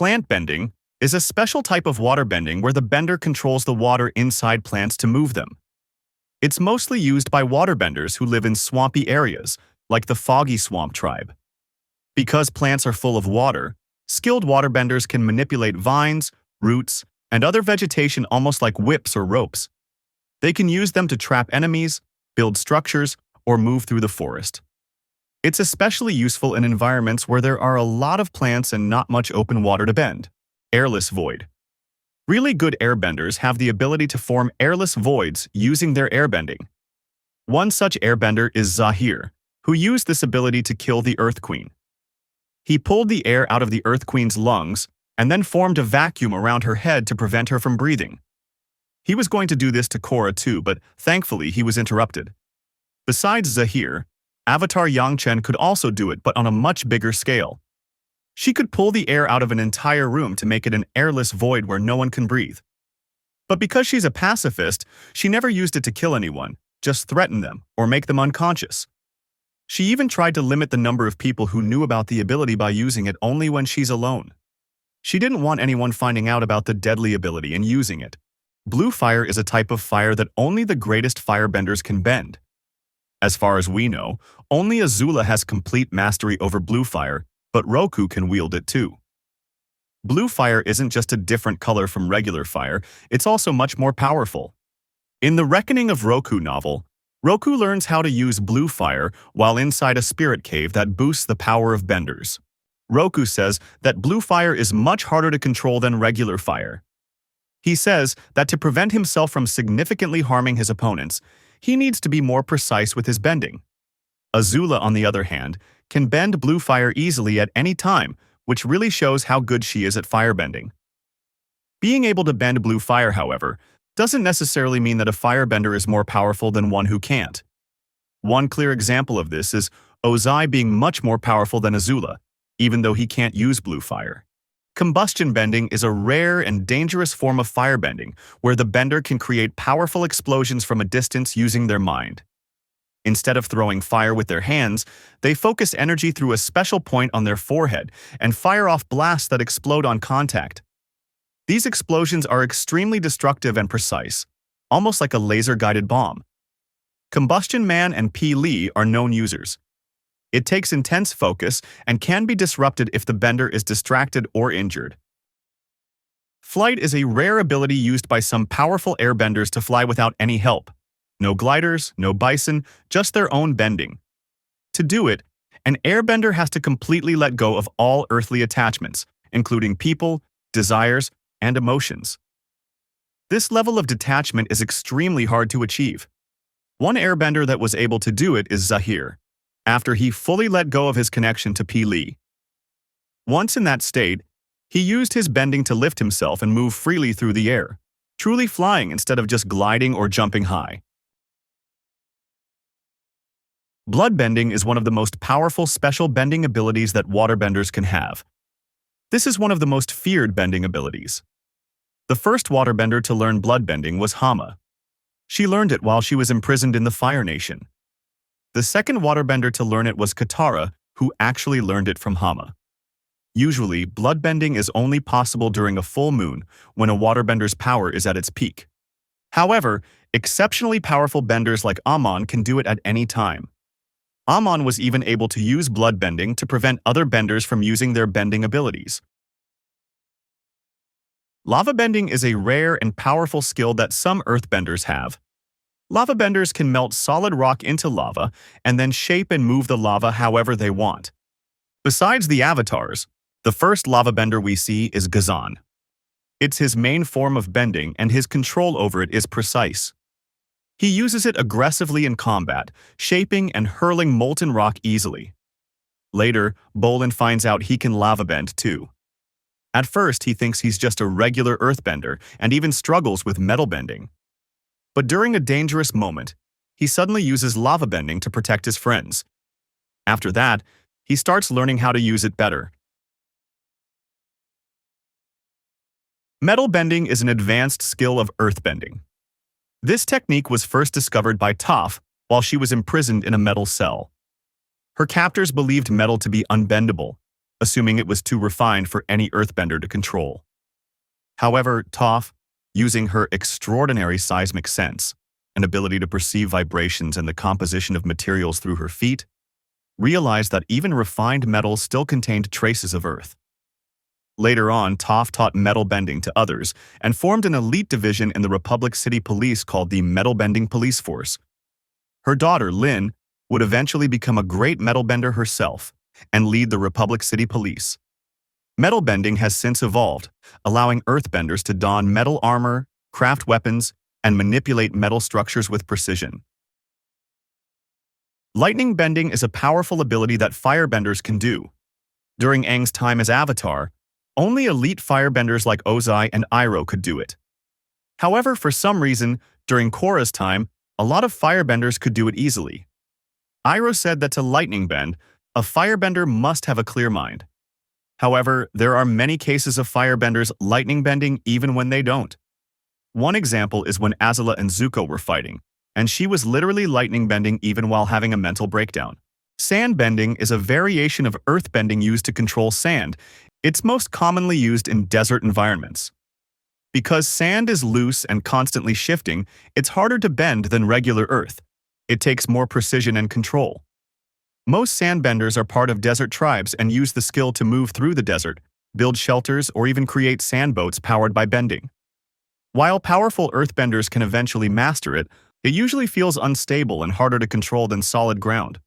Plant bending is a special type of water bending where the bender controls the water inside plants to move them. It's mostly used by waterbenders who live in swampy areas, like the Foggy Swamp tribe. Because plants are full of water, skilled waterbenders can manipulate vines, roots, and other vegetation almost like whips or ropes. They can use them to trap enemies, build structures, or move through the forest. It's especially useful in environments where there are a lot of plants and not much open water to bend. Airless void. Really good airbenders have the ability to form airless voids using their airbending. One such airbender is Zahir, who used this ability to kill the Earth Queen. He pulled the air out of the Earth Queen's lungs and then formed a vacuum around her head to prevent her from breathing. He was going to do this to Korra too, but thankfully he was interrupted. Besides Zahir, Avatar Yang Chen could also do it, but on a much bigger scale. She could pull the air out of an entire room to make it an airless void where no one can breathe. But because she's a pacifist, she never used it to kill anyone, just threaten them or make them unconscious. She even tried to limit the number of people who knew about the ability by using it only when she's alone. She didn't want anyone finding out about the deadly ability and using it. Blue fire is a type of fire that only the greatest firebenders can bend. As far as we know, only Azula has complete mastery over blue fire, but Roku can wield it too. Blue fire isn't just a different color from regular fire, it's also much more powerful. In the Reckoning of Roku novel, Roku learns how to use blue fire while inside a spirit cave that boosts the power of benders. Roku says that blue fire is much harder to control than regular fire. He says that to prevent himself from significantly harming his opponents, he needs to be more precise with his bending. Azula, on the other hand, can bend blue fire easily at any time, which really shows how good she is at firebending. Being able to bend blue fire, however, doesn't necessarily mean that a firebender is more powerful than one who can't. One clear example of this is Ozai being much more powerful than Azula, even though he can't use blue fire. Combustion bending is a rare and dangerous form of firebending, where the bender can create powerful explosions from a distance using their mind. Instead of throwing fire with their hands, they focus energy through a special point on their forehead and fire off blasts that explode on contact. These explosions are extremely destructive and precise, almost like a laser-guided bomb. Combustion Man and P. Lee are known users. It takes intense focus and can be disrupted if the bender is distracted or injured. Flight is a rare ability used by some powerful airbenders to fly without any help. No gliders, no bison, just their own bending. To do it, an airbender has to completely let go of all earthly attachments, including people, desires, and emotions. This level of detachment is extremely hard to achieve. One airbender that was able to do it is Zahir, after he fully let go of his connection to P. Lee. Once in that state, he used his bending to lift himself and move freely through the air, truly flying instead of just gliding or jumping high. Bloodbending is one of the most powerful special bending abilities that waterbenders can have. This is one of the most feared bending abilities. The first waterbender to learn bloodbending was Hama. She learned it while she was imprisoned in the Fire Nation. The second waterbender to learn it was Katara, who actually learned it from Hama. Usually, bloodbending is only possible during a full moon when a waterbender's power is at its peak. However, exceptionally powerful benders like Amon can do it at any time. Amon was even able to use bloodbending to prevent other benders from using their bending abilities. Lava bending is a rare and powerful skill that some earthbenders have. Lava benders can melt solid rock into lava and then shape and move the lava however they want. Besides the avatars, the first lava bender we see is Ghazan. It's his main form of bending and his control over it is precise. He uses it aggressively in combat, shaping and hurling molten rock easily. Later, Bolin finds out he can lava bend too. At first, he thinks he's just a regular earthbender and even struggles with metal bending. But during a dangerous moment, he suddenly uses lava bending to protect his friends. After that, he starts learning how to use it better. Metal bending is an advanced skill of earthbending. This technique was first discovered by Toph while she was imprisoned in a metal cell. Her captors believed metal to be unbendable, assuming it was too refined for any earthbender to control. However, Toph, using her extraordinary seismic sense and ability to perceive vibrations and the composition of materials through her feet, realized that even refined metals still contained traces of earth. Later on, Toph taught metal bending to others and formed an elite division in the Republic City Police called the Metal Bending Police Force. Her daughter, Lynn, would eventually become a great metal bender herself and lead the Republic City Police. Metal bending has since evolved, allowing earthbenders to don metal armor, craft weapons, and manipulate metal structures with precision. Lightning bending is a powerful ability that firebenders can do. During Aang's time as Avatar, only elite firebenders like Ozai and Iroh could do it. However, for some reason, during Korra's time, a lot of firebenders could do it easily. Iroh said that to lightning bend, a firebender must have a clear mind. However, there are many cases of firebenders lightning bending even when they don't. One example is when Azula and Zuko were fighting, and she was literally lightning bending even while having a mental breakdown. Sand bending is a variation of earth bending used to control sand. It's most commonly used in desert environments. Because sand is loose and constantly shifting, it's harder to bend than regular earth. It takes more precision and control. Most sandbenders are part of desert tribes and use the skill to move through the desert, build shelters, or even create sandboats powered by bending. While powerful earthbenders can eventually master it, it usually feels unstable and harder to control than solid ground.